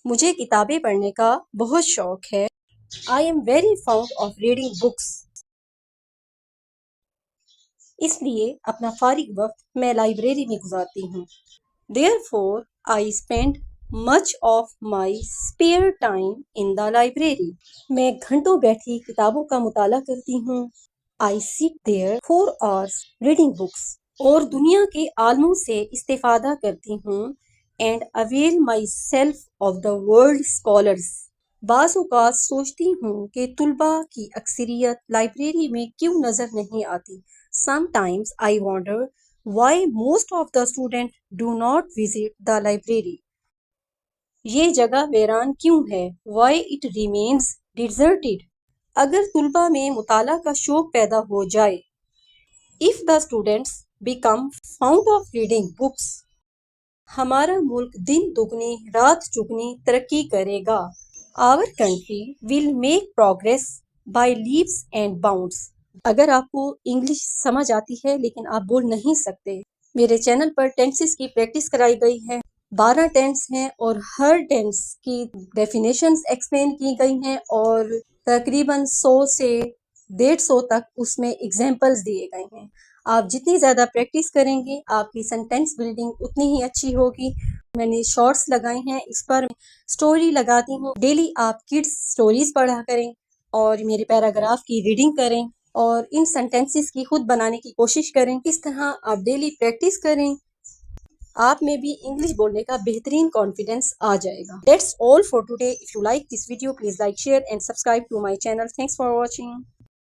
مجھے کتابیں پڑھنے کا بہت شوق ہے۔ I am very fond of reading books. اس لیے اپنا فارغ وقت میں لائبریری میں گزارتی ہوں۔ Therefore, I spend much of my spare time in the library۔ میں گھنٹوں بیٹھی کتابوں کا مطالعہ کرتی ہوں۔ I sit there for hours reading books۔ اور دنیا کے عالموں سے استفادہ کرتی ہوں and avail myself of the world scholars۔ بعض اوقات سوچتی ہوں کہ طلباء کی اکثریت لائبریری میں کیوں نظر نہیں آتی۔ Sometimes I wonder why most of the students do not visit the library۔ یہ جگہ ویران کیوں ہے؟ Why it remains deserted۔ اگر طلباء میں مطالعہ کا شوق پیدا ہو جائے۔ If the students become fond of reading books۔ ہمارا ملک دن دگنی رات چگنی ترقی کرے گا۔ Our country will make progress by leaps and bounds۔ اگر آپ کو انگلش سمجھ آتی ہے لیکن آپ بول نہیں سکتے، میرے چینل پر ٹینسز کی پریکٹس کرائی گئی ہے۔ 12 ٹینس ہیں اور ہر ٹینس کی ڈیفینیشنز ایکسپلین کی گئی ہیں اور تقریباً 100 سے 150 تک اس میں ایگزامپلز دیے گئے ہیں۔ آپ جتنی زیادہ پریکٹس کریں گے آپ کی سینٹینس بلڈنگ اتنی ہی اچھی ہوگی۔ میں نے شارٹس لگائے ہیں، اس پر سٹوری لگاتی ہوں۔ ڈیلی آپ کڈس سٹوریز پڑھا کریں اور میرے پیراگراف کی ریڈنگ کریں اور ان سینٹینسز کی خود بنانے کی کوشش کریں۔ اس طرح آپ ڈیلی پریکٹس کریں، آپ میں بھی انگلش بولنے کا بہترین کانفیڈنس آ جائے گا۔ That's all for today. If you like this video, please like, share and subscribe to my channel. Thanks for watching.